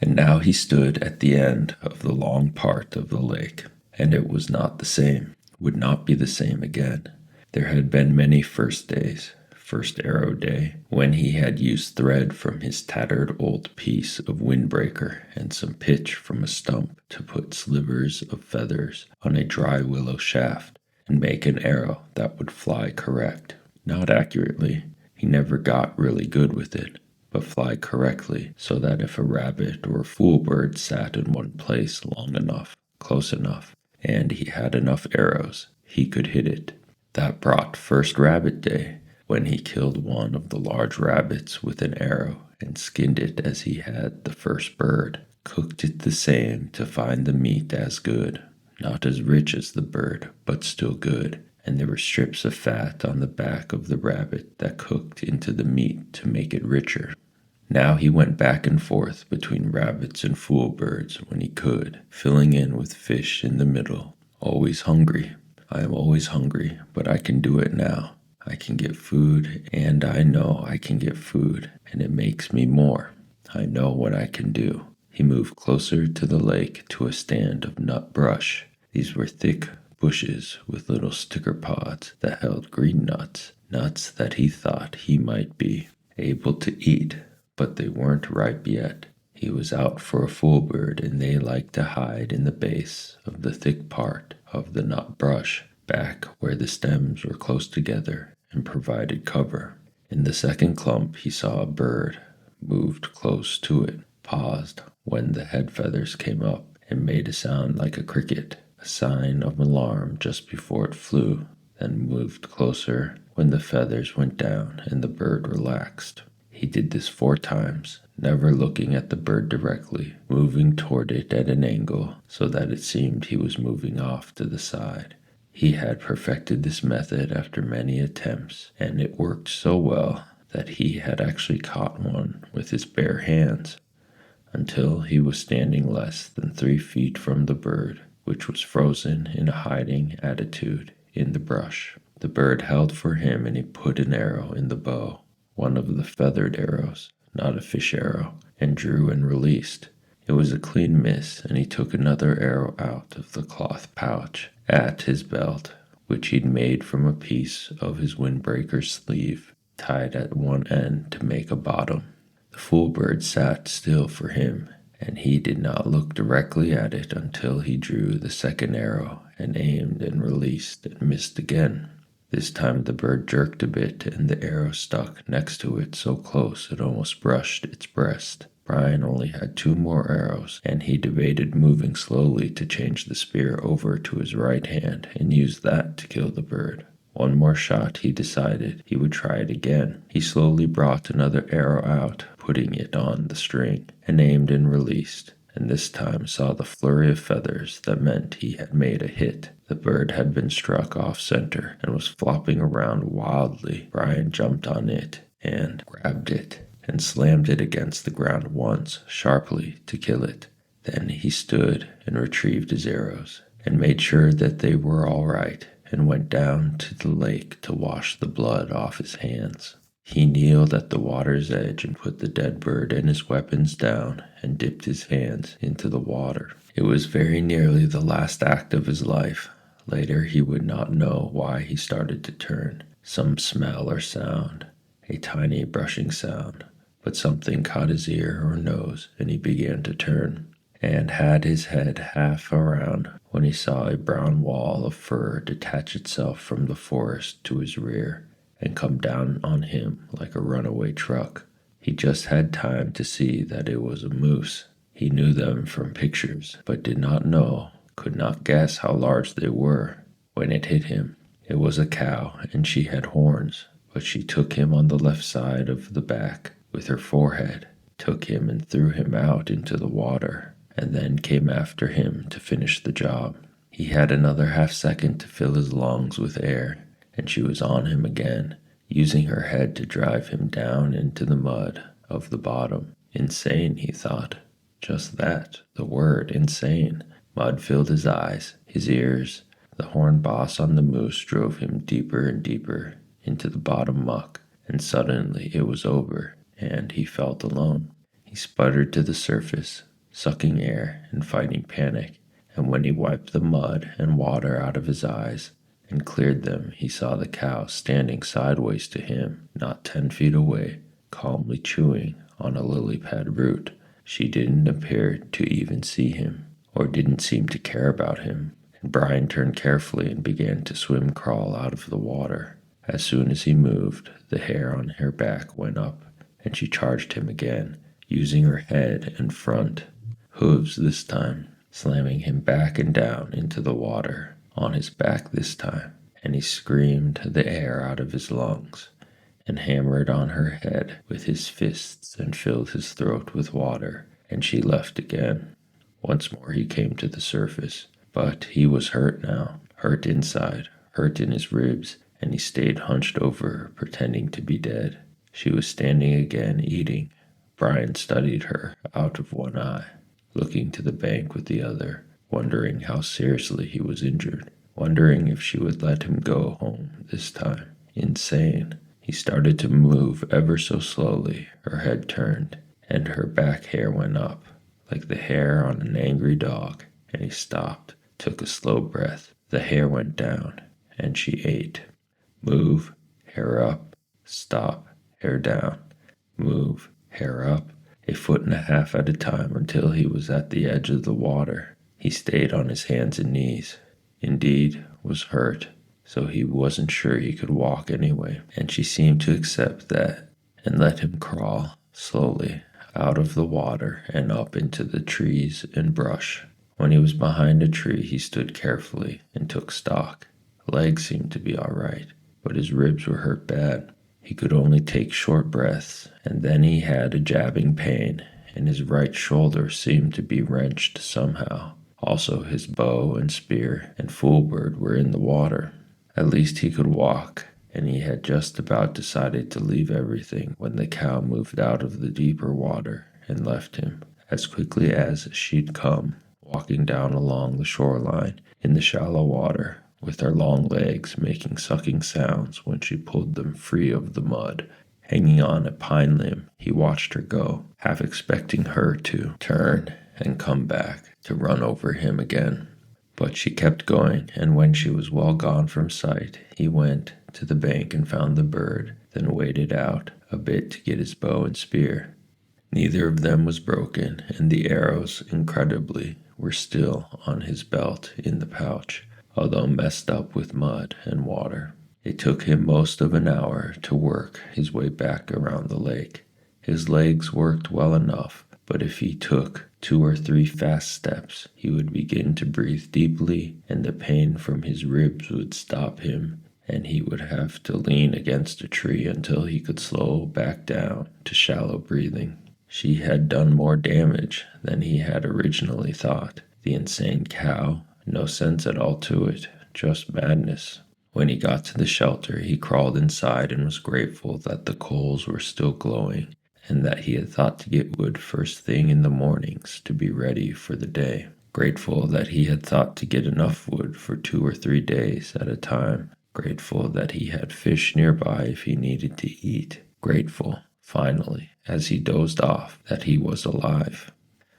And now he stood at the end of the long part of the lake, and it was not the same, would not be the same again. There had been many first days. First arrow day, when he had used thread from his tattered old piece of windbreaker and some pitch from a stump to put slivers of feathers on a dry willow shaft and make an arrow that would fly correct. Not accurately, he never got really good with it, but fly correctly so that if a rabbit or a fool bird sat in one place long enough, close enough, and he had enough arrows, he could hit it. That brought first rabbit day, when he killed one of the large rabbits with an arrow and skinned it as he had the first bird, cooked it the same to find the meat as good, not as rich as the bird, but still good, and there were strips of fat on the back of the rabbit that cooked into the meat to make it richer. Now he went back and forth between rabbits and fool birds when he could, filling in with fish in the middle. Always hungry. I am always hungry, but I can do it now. I can get food, and I know I can get food, and it makes me more. I know what I can do. He moved closer to the lake to a stand of nut brush. These were thick bushes with little sticker pods that held green nuts, nuts that he thought he might be able to eat, but they weren't ripe yet. He was out for a fool bird, and they liked to hide in the base of the thick part of the nut brush, back where the stems were close together and provided cover. In the second clump he saw a bird, moved close to it, paused when the head feathers came up, and made a sound like a cricket, a sign of alarm just before it flew, then moved closer when the feathers went down and the bird relaxed. He did this 4 times, never looking at the bird directly, moving toward it at an angle so that it seemed he was moving off to the side. He had perfected this method after many attempts, and it worked so well that he had actually caught one with his bare hands, until he was standing less than 3 feet from the bird, which was frozen in a hiding attitude in the brush. The bird held for him, and he put an arrow in the bow, one of the feathered arrows, not a fish arrow, and drew and released. It was a clean miss, and he took another arrow out of the cloth pouch at his belt, which he'd made from a piece of his windbreaker sleeve, tied at one end to make a bottom. The fool bird sat still for him, and he did not look directly at it until he drew the second arrow and aimed and released and missed again. This time the bird jerked a bit, and the arrow stuck next to it so close it almost brushed its breast. Brian only had 2 more arrows, and he debated moving slowly to change the spear over to his right hand and use that to kill the bird. One more shot, he decided. He would try it again. He slowly brought another arrow out, putting it on the string, and aimed and released, and this time saw the flurry of feathers that meant he had made a hit. The bird had been struck off center and was flopping around wildly. Brian jumped on it and grabbed it and slammed it against the ground once, sharply, to kill it. Then he stood and retrieved his arrows, and made sure that they were all right, and went down to the lake to wash the blood off his hands. He kneeled at the water's edge and put the dead bird and his weapons down and dipped his hands into the water. It was very nearly the last act of his life. Later he would not know why he started to turn. Some smell or sound, a tiny brushing sound. But something caught his ear or nose, and he began to turn, and had his head half around when he saw a brown wall of fur detach itself from the forest to his rear and come down on him like a runaway truck. He just had time to see that it was a moose. He knew them from pictures, but did not know, could not guess how large they were when it hit him. It was a cow, and she had horns, but she took him on the left side of the back with her forehead, took him and threw him out into the water, and then came after him to finish the job. He had another half-second to fill his lungs with air, and she was on him again, using her head to drive him down into the mud of the bottom. Insane, he thought. Just that, the word, insane. Mud filled his eyes, his ears. The horn boss on the moose drove him deeper and deeper into the bottom muck, and suddenly it was over, and he felt alone. He sputtered to the surface, sucking air and fighting panic. And when he wiped the mud and water out of his eyes and cleared them, he saw the cow standing sideways to him, not 10 feet away, calmly chewing on a lily pad root. She didn't appear to even see him, or didn't seem to care about him, and Brian turned carefully and began to swim crawl out of the water. As soon as he moved, the hair on her back went up, and she charged him again, using her head and front hooves this time, slamming him back and down into the water, on his back this time, and he screamed the air out of his lungs, and hammered on her head with his fists and filled his throat with water, and she left again. Once more he came to the surface, but he was hurt now, hurt inside, hurt in his ribs, and he stayed hunched over her, pretending to be dead. She was standing again, eating. Brian studied her out of one eye, looking to the bank with the other, wondering how seriously he was injured, wondering if she would let him go home this time. Insane. He started to move ever so slowly. Her head turned, and her back hair went up, like the hair on an angry dog, and he stopped, took a slow breath. The hair went down, and she ate. Move, hair up, stop, hair down, move, hair up, 1.5 feet at a time until he was at the edge of the water. He stayed on his hands and knees, indeed was hurt, so he wasn't sure he could walk anyway, and she seemed to accept that and let him crawl slowly out of the water and up into the trees and brush. When he was behind a tree, he stood carefully and took stock. Legs seemed to be all right, but his ribs were hurt bad. He could only take short breaths, and then he had a jabbing pain, and his right shoulder seemed to be wrenched somehow. Also, his bow and spear and foolbird were in the water. At least he could walk, and he had just about decided to leave everything when the cow moved out of the deeper water and left him, as quickly as she'd come, walking down along the shoreline in the shallow water, with her long legs making sucking sounds when she pulled them free of the mud. Hanging on a pine limb, he watched her go, half expecting her to turn and come back to run over him again. But she kept going, and when she was well gone from sight, he went to the bank and found the bird, then waded out a bit to get his bow and spear. Neither of them was broken, and the arrows, incredibly, were still on his belt in the pouch, although messed up with mud and water. It took him most of an hour to work his way back around the lake. His legs worked well enough, but if he took 2 or 3 fast steps, he would begin to breathe deeply, and the pain from his ribs would stop him, and he would have to lean against a tree until he could slow back down to shallow breathing. She had done more damage than he had originally thought. The insane cow, no sense at all to it, just madness. When he got to the shelter, he crawled inside and was grateful that the coals were still glowing, and that he had thought to get wood first thing in the mornings to be ready for the day. Grateful that he had thought to get enough wood for 2 or 3 days at a time. Grateful that he had fish nearby if he needed to eat. Grateful, finally, as he dozed off, that he was alive.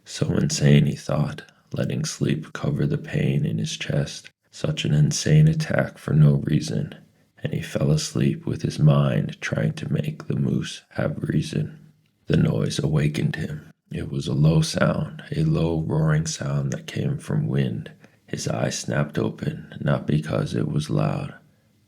So insane, he thought, letting sleep cover the pain in his chest. Such an insane attack for no reason. And he fell asleep with his mind trying to make the moose have reason. The noise awakened him. It was a low sound, a low roaring sound that came from wind. His eyes snapped open, not because it was loud,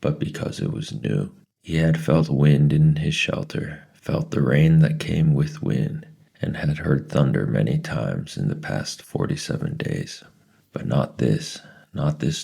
but because it was new. He had felt wind in his shelter, felt the rain that came with wind, and had heard thunder many times in the past 47 days. But not this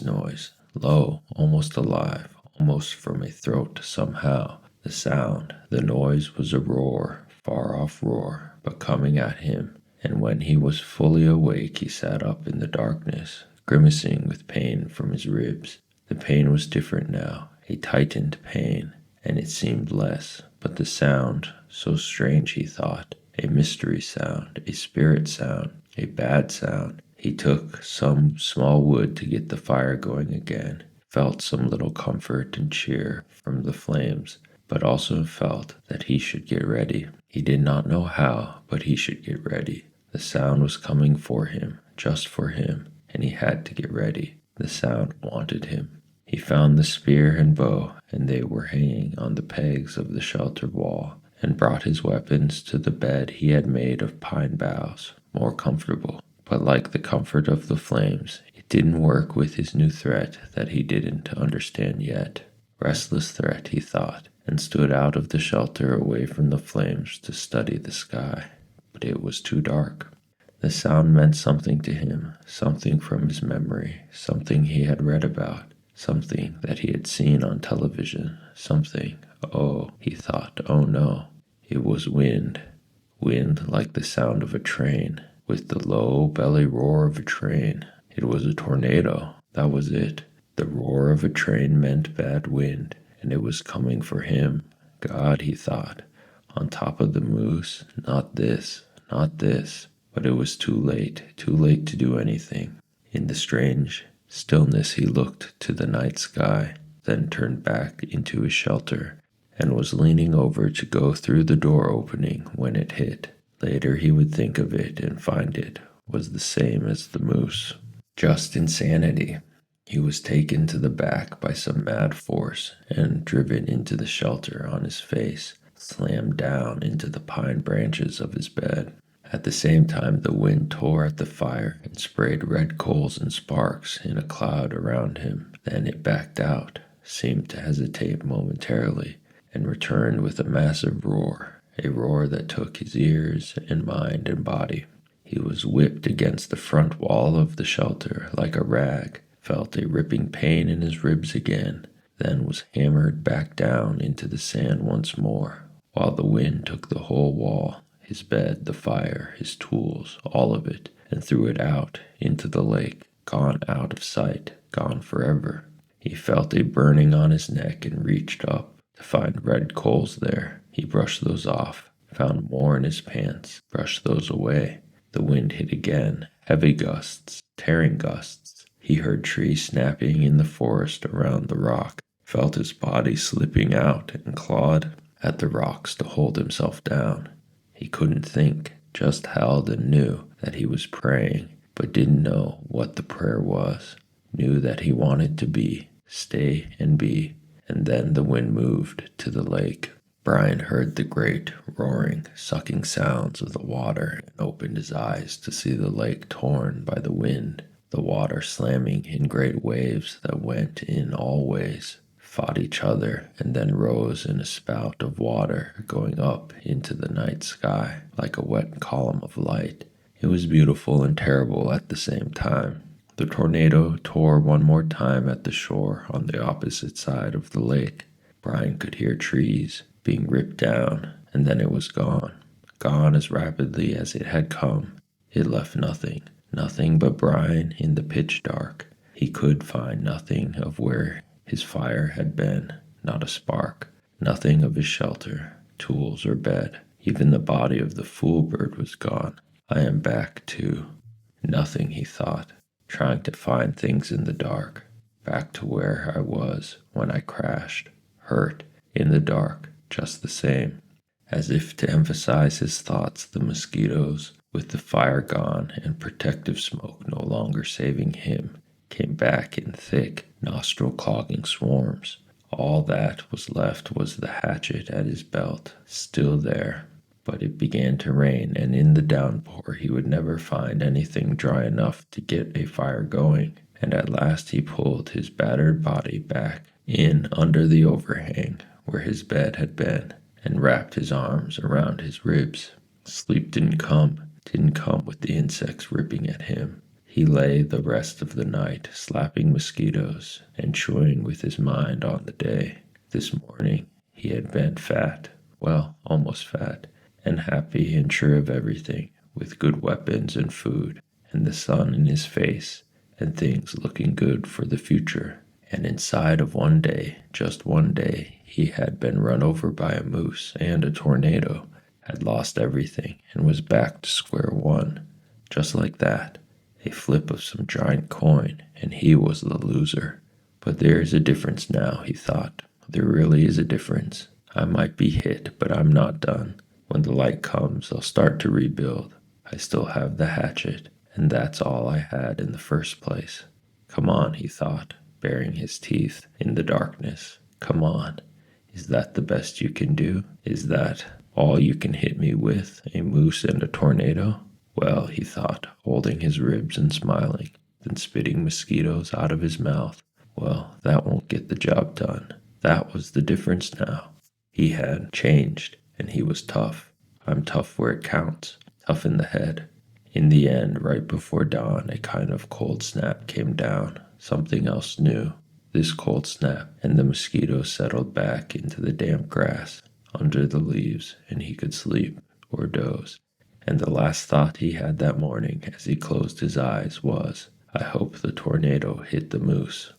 noise, low, almost alive, almost from a throat somehow. The sound, the noise was a roar, far-off roar, but coming at him, and when he was fully awake he sat up in the darkness, grimacing with pain from his ribs. The pain was different now, a tightened pain, and it seemed less, but the sound, so strange he thought, a mystery sound, a spirit sound, a bad sound. He took some small wood to get the fire going again, felt some little comfort and cheer from the flames, but also felt that he should get ready. He did not know how, but he should get ready. The sound was coming for him, just for him, and he had to get ready. The sound wanted him. He found the spear and bow, and they were hanging on the pegs of the shelter wall, and brought his weapons to the bed he had made of pine boughs, more comfortable. But like the comfort of the flames, it didn't work with his new threat that he didn't understand yet. Restless threat, he thought, and stood out of the shelter away from the flames to study the sky. But it was too dark. The sound meant something to him, something from his memory, something he had read about, something that he had seen on television, something, oh, he thought, oh no. It was wind. Wind like the sound of a train, with the low belly roar of a train. It was a tornado, that was it. The roar of a train meant bad wind, and it was coming for him. God, he thought, on top of the moose, not this, not this. But it was too late to do anything. In the strange stillness he looked to the night sky, then turned back into his shelter, and was leaning over to go through the door opening when it hit. Later he would think of it and find it was the same as the moose. Just insanity. He was taken to the back by some mad force and driven into the shelter on his face, slammed down into the pine branches of his bed. At the same time, the wind tore at the fire and sprayed red coals and sparks in a cloud around him. Then it backed out, seemed to hesitate momentarily, and returned with a massive roar, a roar that took his ears and mind and body. He was whipped against the front wall of the shelter like a rag, felt a ripping pain in his ribs again, then was hammered back down into the sand once more, while the wind took the whole wall, his bed, the fire, his tools, all of it, and threw it out into the lake, gone out of sight, gone forever. He felt a burning on his neck and reached up to find red coals there. He brushed those off, found more in his pants, brushed those away. The wind hit again, heavy gusts, tearing gusts. He heard trees snapping in the forest around the rock, felt his body slipping out and clawed at the rocks to hold himself down. He couldn't think, just held and knew that he was praying, but didn't know what the prayer was. Knew that he wanted to be, stay and be, and then the wind moved to the lake. Brian heard the great, roaring, sucking sounds of the water and opened his eyes to see the lake torn by the wind, the water slamming in great waves that went in all ways, fought each other, and then rose in a spout of water going up into the night sky like a wet column of light. It was beautiful and terrible at the same time. The tornado tore one more time at the shore on the opposite side of the lake. Brian could hear trees being ripped down, and then it was gone. Gone as rapidly as it had come. It left nothing, nothing but Brian in the pitch dark. He could find nothing of where his fire had been, not a spark, nothing of his shelter, tools, or bed. Even the body of the fool bird was gone. I am back to nothing, he thought, trying to find things in the dark. Back to where I was when I crashed, hurt, in the dark, just the same. As if to emphasize his thoughts, the mosquitoes, with the fire gone and protective smoke no longer saving him, came back in thick, nostril-clogging swarms. All that was left was the hatchet at his belt, still there. But it began to rain, and in the downpour he would never find anything dry enough to get a fire going, and at last he pulled his battered body back in under the overhang where his bed had been, and wrapped his arms around his ribs. Sleep didn't come with the insects ripping at him. He lay the rest of the night, slapping mosquitoes and chewing with his mind on the day. This morning he had been fat, well, almost fat, and happy and sure of everything, with good weapons and food, and the sun in his face, and things looking good for the future. And inside of one day, just one day, he had been run over by a moose and a tornado, had lost everything, and was back to square one. Just like that. A flip of some giant coin, and he was the loser. But there is a difference now, he thought. There really is a difference. I might be hit, but I'm not done. When the light comes, I'll start to rebuild. I still have the hatchet, and that's all I had in the first place. Come on, he thought, baring his teeth in the darkness. Come on. Is that the best you can do? Is that all you can hit me with, a moose and a tornado? Well, he thought, holding his ribs and smiling, then spitting mosquitoes out of his mouth. Well, that won't get the job done. That was the difference now. He had changed, and he was tough. I'm tough where it counts, tough in the head. In the end, right before dawn, a kind of cold snap came down, something else new. This cold snap, and the mosquitoes settled back into the damp grass, under the leaves, and he could sleep or doze. And the last thought he had that morning as he closed his eyes was, I hope the tornado hit the moose.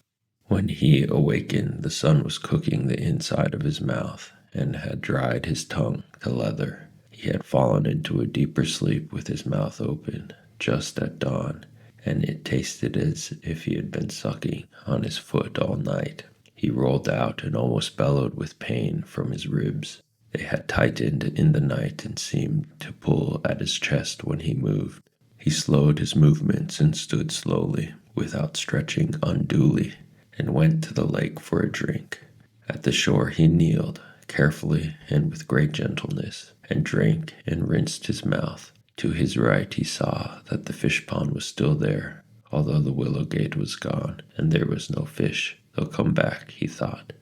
When he awakened, the sun was cooking the inside of his mouth and had dried his tongue to leather. He had fallen into a deeper sleep with his mouth open, just at dawn, and it tasted as if he had been sucking on his foot all night. He rolled out and almost bellowed with pain from his ribs. They had tightened in the night and seemed to pull at his chest when he moved. He slowed his movements and stood slowly, without stretching unduly, and went to the lake for a drink. At the shore he kneeled, carefully and with great gentleness, and drank and rinsed his mouth. To his right he saw that the fish pond was still there, although the willow gate was gone, and there was no fish. They'll come back, he thought,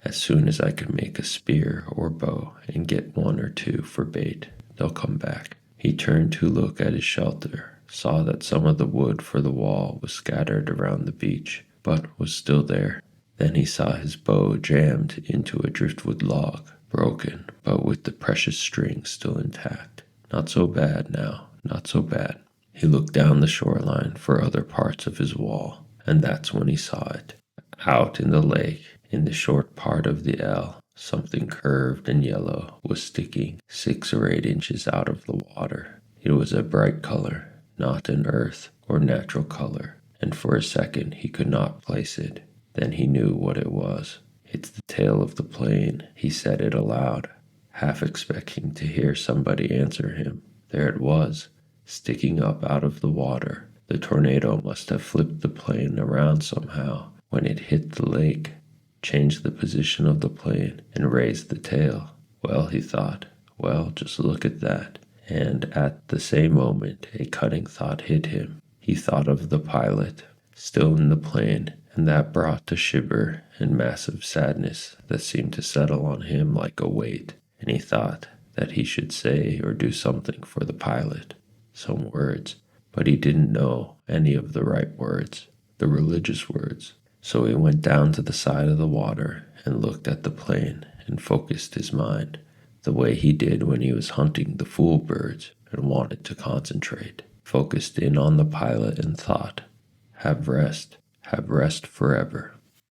as soon as I can make a spear or bow and get one or two for bait. They'll come back. He turned to look at his shelter, saw that some of the wood for the wall was scattered around the beach, but was still there. Then he saw his bow jammed into a driftwood log, broken, but with the precious string still intact. Not so bad now, not so bad. He looked down the shoreline for other parts of his wall, and that's when he saw it. Out in the lake, in the short part of the L, something curved and yellow was sticking 6 or 8 inches out of the water. It was a bright color, not an earth or natural color, and for a second he could not place it. Then he knew what it was. It's the tail of the plane, he said it aloud, half expecting to hear somebody answer him. There it was, sticking up out of the water. The tornado must have flipped the plane around somehow when it hit the lake, changed the position of the plane, and raised the tail. Well, he thought, well, just look at that. And at the same moment, a cunning thought hit him. He thought of the pilot, still in the plane, and that brought a shiver and massive sadness that seemed to settle on him like a weight. And he thought that he should say or do something for the pilot, some words, but he didn't know any of the right words, the religious words. So he went down to the side of the water and looked at the plane and focused his mind, the way he did when he was hunting the fool birds and wanted to concentrate. Focused in on the pilot and thought, have rest forever.